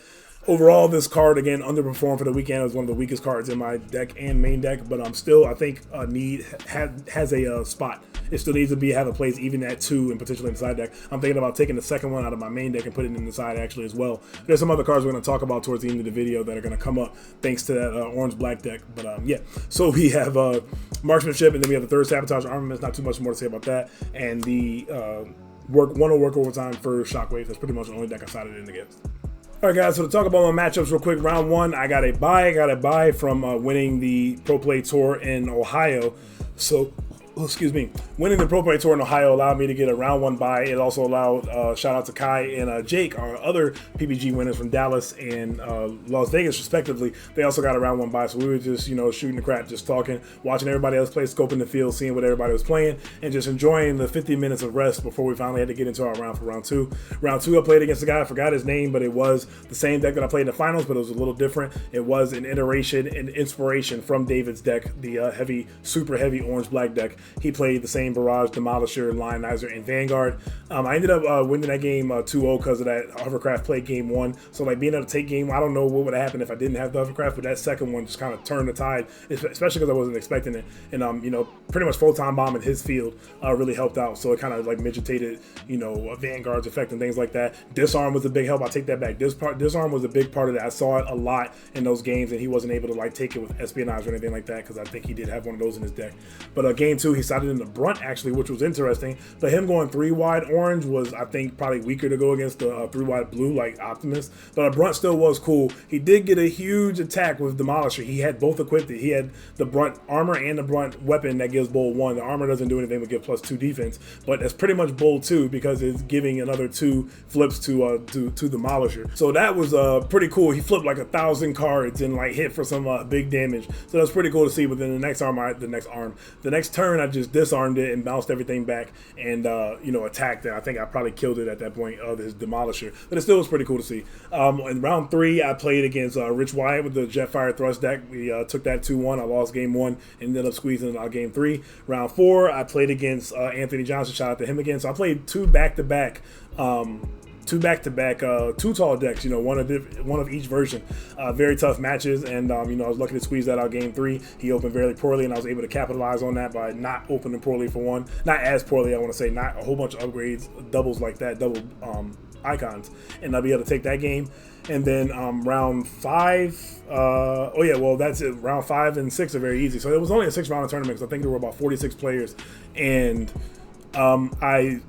Overall, this card, again, underperformed for the weekend. It was one of the weakest cards in my deck and main deck, but still, I think has a spot. It still needs to have a place even at 2 and potentially in the side deck. I'm thinking about taking the second one out of my main deck and putting it in the side actually as well. There's some other cards we're going to talk about towards the end of the video that are going to come up thanks to that orange-black deck. But yeah, so we have Marksmanship, and then we have the third Sabotage Armaments. Not too much more to say about that. And the work overtime for Shockwave. That's pretty much the only deck I sided in against. Alright guys, so to talk about my matchups real quick, round 1, I got a bye from winning the Pro Play Tour in Ohio. So, excuse me, winning the Pro Play Tour in Ohio allowed me to get a round 1 bye. It also allowed, shout out to Kai and Jake, our other PPG winners from Dallas and Las Vegas respectively. They also got a round 1 bye, so we were just, shooting the crap, just talking, watching everybody else play, scoping the field, seeing what everybody was playing, and just enjoying the 50 minutes of rest before we finally had to get into our round for round 2. Round 2, I played against a guy, I forgot his name, but it was the same deck that I played in the finals, but it was a little different. It was an iteration and inspiration from David's deck, the super heavy orange-black deck. He played the same Barrage, Demolisher, Lionizer, and Vanguard. I ended up winning that game 2-0 because of that Hovercraft played game 1. So like being able to take game, I don't know what would have happened if I didn't have the Hovercraft, but that second one just kind of turned the tide, especially because I wasn't expecting it. And pretty much photon bombing his field really helped out. So it kind of like mitigated, Vanguard's effect and things like that. Disarm was a big help. I take that back. Disarm was a big part of that. I saw it a lot in those games, and he wasn't able to like take it with Espionage or anything like that because I think he did have one of those in his deck. But game 2, he sided in the Brunt actually, which was interesting. But him going 3-wide orange was, I think, probably weaker to go against the 3-wide blue like Optimus. But a Brunt still was cool. He did get a huge attack with Demolisher. He had both equipped. He had the Brunt armor and the Brunt weapon that gives Bold 1. The armor doesn't do anything but give +2 defense, but that's pretty much Bold 2 because it's giving another 2 flips to Demolisher. So that was pretty cool. He flipped like 1,000 cards and like hit for some big damage. So that's pretty cool to see. But then the next turn, I just disarmed it and bounced everything back and attacked it. I think I probably killed it at that point of his Demolisher, but it still was pretty cool to see. In round 3, I played against Rich Wyatt with the Jetfire Thrust deck. We took that 2-1. I lost game 1 and ended up squeezing out game 3. Round 4, I played against Anthony Johnson. Shout out to him again. So I played 2 back-to-back. Two tall decks, one of each version. Very tough matches, and I was lucky to squeeze that out game 3. He opened very poorly, and I was able to capitalize on that by not opening poorly for one. Not as poorly, I want to say, not a whole bunch of upgrades, doubles like that, double icons, and I'll be able to take that game. And then round 5, that's it. Round 5 and 6 are very easy. So it was only a 6-round tournament because I think there were about 46 players, and I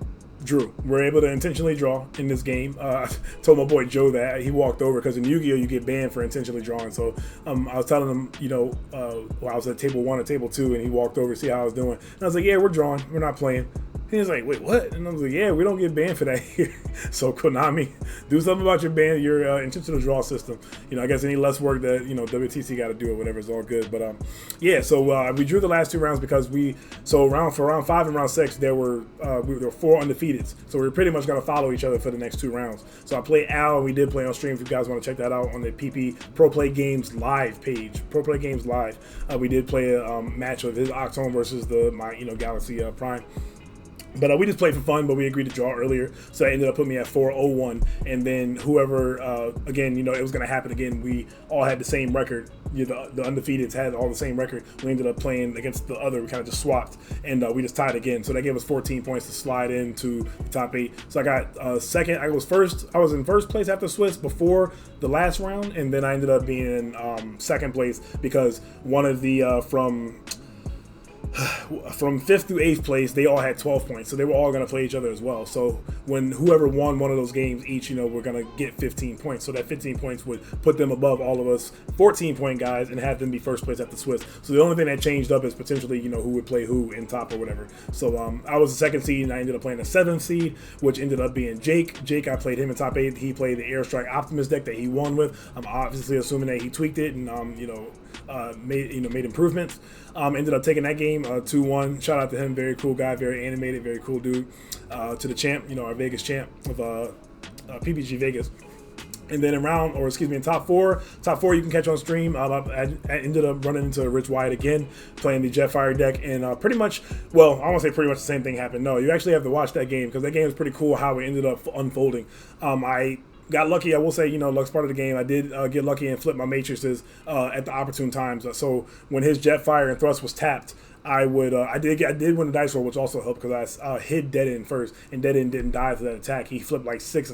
Drew. We're able to intentionally draw in this game. I told my boy Joe that he walked over because in Yu-Gi-Oh you get banned for intentionally drawing. So I was telling him, you know, I was at table 1 or table 2, and he walked over to see how I was doing. And I was like, yeah, we're drawing. We're not playing. He was like, wait, what? And I was like, yeah, we don't get banned for that here. So Konami, do something about your intentional draw system. You know, I guess any less work that, you know, WTC got to do or whatever is all good. But yeah, so we drew the last 2 rounds because for round 5 and round 6 there were 4 undefeateds. So we were pretty much gonna follow each other for the next 2 rounds. So I played Al, and we did play on stream. If you guys want to check that out on the PP Pro Play Games Live page, Pro Play Games Live, we did play a match of his Octone versus my Galaxy Prime. But we just played for fun, but we agreed to draw earlier, so that ended up putting me at 4-0-1. And then whoever, again, you know, it was going to happen again. We all had the same record. You know, the undefeateds had all the same record. We ended up playing against the other. We kind of just swapped, and we just tied again. So that gave us 14 points to slide into the top 8. So I got second. I was in first place after Swiss before the last round, and then I ended up being in second place because one of the from 5th through 8th place, they all had 12 points, so they were all going to play each other as well. So when whoever won one of those games each, you know, we're going to get 15 points. So that 15 points would put them above all of us 14-point guys and have them be first place at the Swiss. So the only thing that changed up is potentially, you know, who would play who in top or whatever. So I was the 2nd seed, and I ended up playing the 7th seed, which ended up being Jake. Jake, I played him in top 8. He played the Airstrike Optimus deck that he won with. I'm obviously assuming that he tweaked it and you know, made improvements. Ended up taking that game 2-1. Shout out to him, very cool guy, very animated, very cool dude. To the champ, you know, our Vegas champ of PPG Vegas. And then in top four you can catch on stream. I ended up running into Rich Wyatt again, playing the Jetfire deck, and pretty much, well, I won't say pretty much the same thing happened. No, you actually have to watch that game because that game is pretty cool how it ended up unfolding. I got lucky, I will say, you know, luck's part of the game. I did get lucky and flip my matrices at the opportune times. So when his Jetfire and Thrust was tapped, I did win the dice roll, which also helped because I hit Dead End first, and Dead End didn't die to that attack. He flipped like 6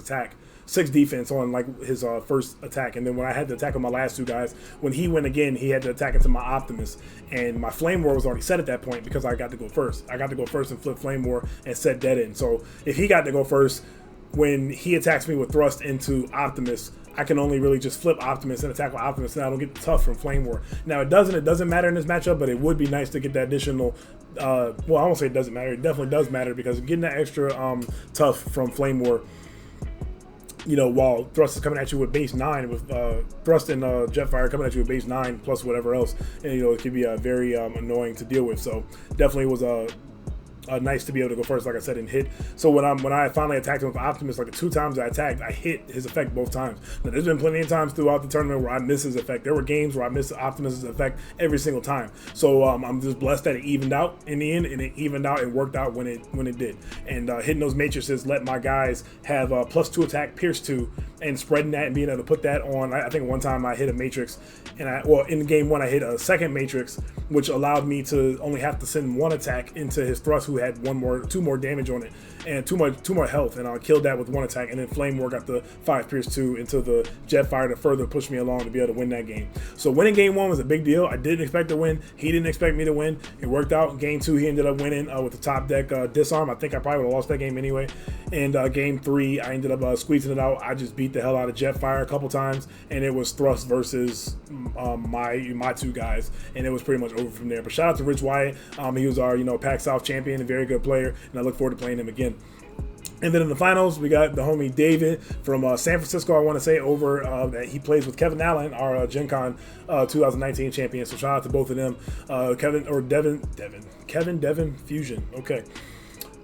defense on like his first attack, and then when I had to attack on my last 2 guys, when he went again, he had to attack into my Optimus, and my Flame War was already set at that point because I got to go first. I got to go first and flip Flame War and set Dead End. So if he got to go first, when he attacks me with Thrust into Optimus, I can only really just flip Optimus and attack with Optimus, and I don't get the tough from Flame War. Now it doesn't matter in this matchup, but it would be nice to get that additional. Well, I won't say it doesn't matter. It definitely does matter because getting that extra tough from Flame War, you know, while Thrust is coming at you with base 9, with Thrust and Jetfire coming at you with base 9 plus whatever else, and you know, it can be very annoying to deal with. So definitely was nice to be able to go first, like I said, and hit. So when I finally attacked him with Optimus, like the 2 times I attacked, I hit his effect both times. Now, there's been plenty of times throughout the tournament where I missed his effect. There were games where I missed Optimus's effect every single time. So I'm just blessed that it evened out in the end, and it evened out and worked out when it did. And hitting those matrices let my guys have +2 attack, Pierce 2, and spreading that and being able to put that on. I think one time I hit a matrix, and in game 1 I hit a second matrix, which allowed me to only have to send 1 attack into his Thrust, who had 2 more damage on it and 2 more health, and I killed that with 1 attack, and then Flame War got the 5 Pierce 2 into the Jetfire to further push me along to be able to win that game. So winning game 1 was a big deal. I didn't expect to win. He didn't expect me to win. It worked out. Game 2 he ended up winning with the top deck Disarm. I think I probably would have lost that game anyway. And game 3 I ended up squeezing it out. I just beat the hell out of Jetfire a couple times, and it was Thrust versus my 2 guys, and it was pretty much over from there. But shout out to Rich Wyatt. He was our Pac South champion, a very good player, and I look forward to playing him again. And then in the finals, we got the homie David from San Francisco, I want to say, over that he plays with Kevin Allen, our Gen Con 2019 champion. So shout out to both of them. Devin Fusion. Okay.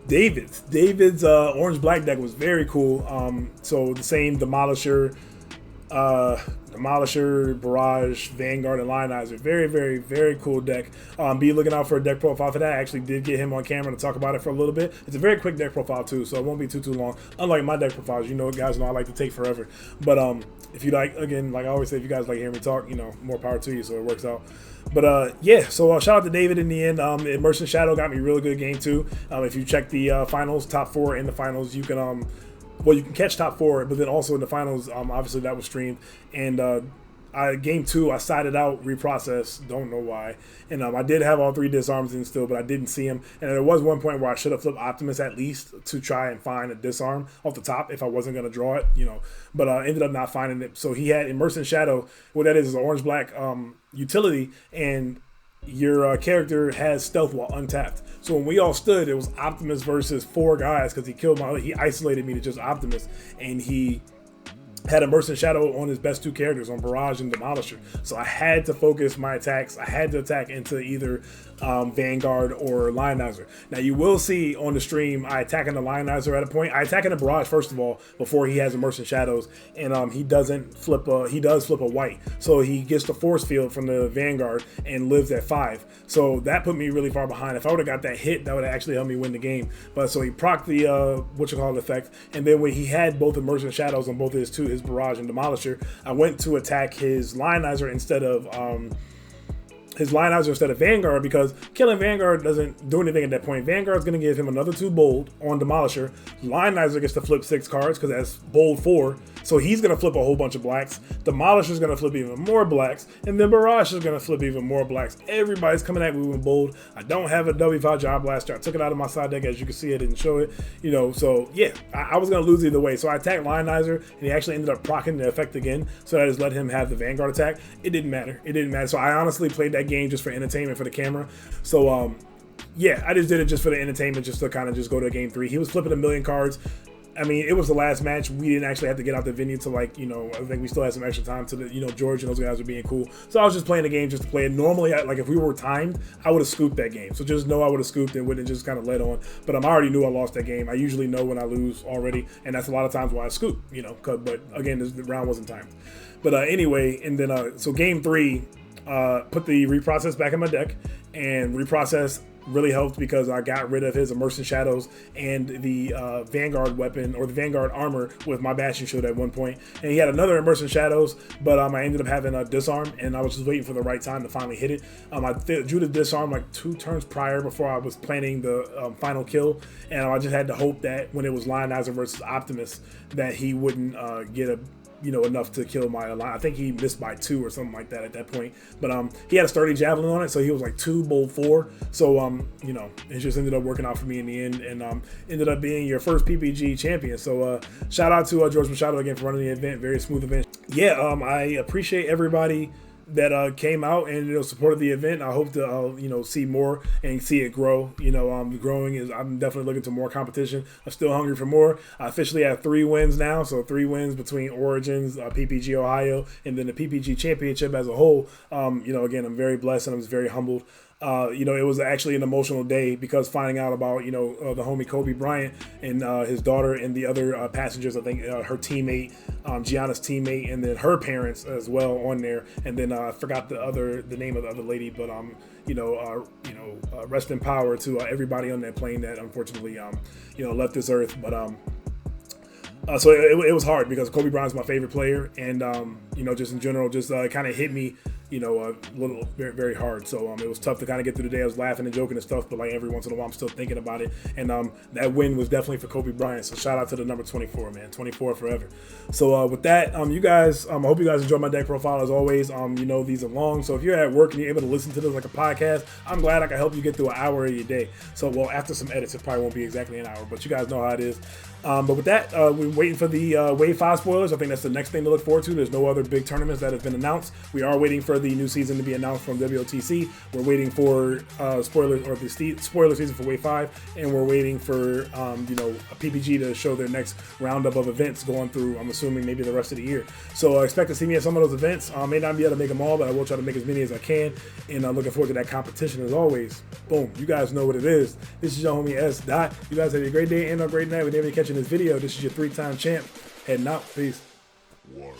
David's orange black deck was very cool. So the same Demolisher, Barrage, Vanguard, and Lionizer. Very, very, very cool deck. Be looking out for a deck profile for that. I actually did get him on camera to talk about it for a little bit. It's a very quick deck profile too, so it won't be too long. Unlike my deck profiles, guys know I like to take forever. But if you like, again, like I always say, if you guys like hearing me talk, more power to you, so it works out. But yeah, so shout out to David in the end. Immersion Shadow got me really good game too. If you check the finals, top 4 in the finals, you can you can catch top 4, but then also in the finals, obviously that was streamed, and Game 2, I sided out, reprocessed, don't know why. And I did have all 3 disarms in still, but I didn't see him. And there was one point where I should have flipped Optimus at least to try and find a disarm off the top if I wasn't going to draw it, But ended up not finding it. So he had Immerse in Shadow. What that is an orange-black utility, and your character has stealth while untapped. So when we all stood, it was Optimus versus 4 guys because he isolated me to just Optimus, and he had Immerse in Shadow on his best 2 characters, on Barrage and Demolisher. So I had to focus my attacks. I had to attack into either Vanguard or Lionizer. Now you will see on the stream I attack in the Lionizer at a point. I attack in the Barrage first of all before he has Immerse in Shadows, and he does flip a white. So he gets the force field from the Vanguard and lives at 5. So that put me really far behind. If I would have got that hit, that would have actually helped me win the game. But so he procced the effect, and then when he had both Immerse in Shadows on both his Barrage and Demolisher, I went to attack his Lionizer instead of Vanguard, because killing Vanguard doesn't do anything at that point. Vanguard's going to give him another 2 bold on Demolisher. Lionizer gets to flip 6 cards because that's bold 4, so he's going to flip a whole bunch of blacks. Demolisher's going to flip even more blacks, and then Barrage is going to flip even more blacks. Everybody's coming at me with bold. I don't have a W5 Job Blaster. I took it out of my side deck, as you can see. I didn't show it, so yeah, I was going to lose either way. So I attacked Lionizer, and he actually ended up proccing the effect again, so I just let him have the Vanguard attack. It didn't matter. So I honestly played that game just for entertainment, for the camera. So yeah, I just did it just for the entertainment, just to kind of just go to game 3. He was flipping a million cards. I mean, it was the last match. We didn't actually have to get out the venue to I think we still had some extra time to George and those guys were being cool. So I was just playing the game just to play it. Normally, if we were timed, I would have scooped that game. So just know I would have scooped and wouldn't just kind of led on. But I already knew I lost that game. I usually know when I lose already, and that's a lot of times why I scoop, but again, the round wasn't timed. But anyway, and then so game 3, put the reprocess back in my deck, and reprocess really helped because I got rid of his Immerse in Shadows and the Vanguard weapon, or the Vanguard armor, with my Bashing Shield at one point. And he had another Immerse in Shadows, but I ended up having a disarm, and I was just waiting for the right time to finally hit it. I drew the disarm like 2 turns prior before I was planning the final kill, and I just had to hope that when it was Lionizer versus Optimus that he wouldn't get a enough to kill my line. I think he missed by 2 or something like that at that point. But he had a sturdy javelin on it, so he was like 2 bold 4. So it just ended up working out for me in the end, and ended up being your first PPG champion. So shout out to George Machado again for running the event. Very smooth event. Yeah, I appreciate everybody that came out and supported the event. I hope to see more and see it grow. Growing I'm definitely looking to more competition. I'm still hungry for more. I officially have 3 wins now, so 3 wins between Origins, PPG Ohio, and then the PPG Championship as a whole. Again, I'm very blessed and I'm very humbled. It was actually an emotional day because finding out about, the homie Kobe Bryant and his daughter and the other passengers, I think her teammate, Gianna's teammate, and then her parents as well on there. And then I forgot the name of the other lady, but rest in power to everybody on that plane that unfortunately, left this earth. But so it was hard because Kobe Bryant's my favorite player, and just in general, just kind of hit me, a little very, very hard. So it was tough to kind of get through the day. I was laughing and joking and stuff, but every once in a while I'm still thinking about it. And that win was definitely for Kobe Bryant. So shout out to the number 24, man. 24 forever. So with that, you guys, I hope you guys enjoy my deck profile as always. These are long, so if you're at work and you're able to listen to this like a podcast, I'm glad I can help you get through an hour of your day. So after some edits, it probably won't be exactly an hour, but you guys know how it is. But with that, we're waiting for the Wave 5 spoilers. I think that's the next thing to look forward to. There's no other big tournaments that have been announced. We are waiting for the new season to be announced from WOTC. We're waiting for spoilers, or the spoiler season for Wave 5, and we're waiting for a PPG to show their next roundup of events going through, I'm assuming, maybe the rest of the year. So expect to see me at some of those events. I may not be able to make them all, but I will try to make as many as I can, and I'm looking forward to that competition as always. Boom, you guys know what it is. This is your homie S. Dot. You guys have a great day and a great night. Whenever you're catching this video, this is your 3-time champ. Heading out. Peace. Warrior.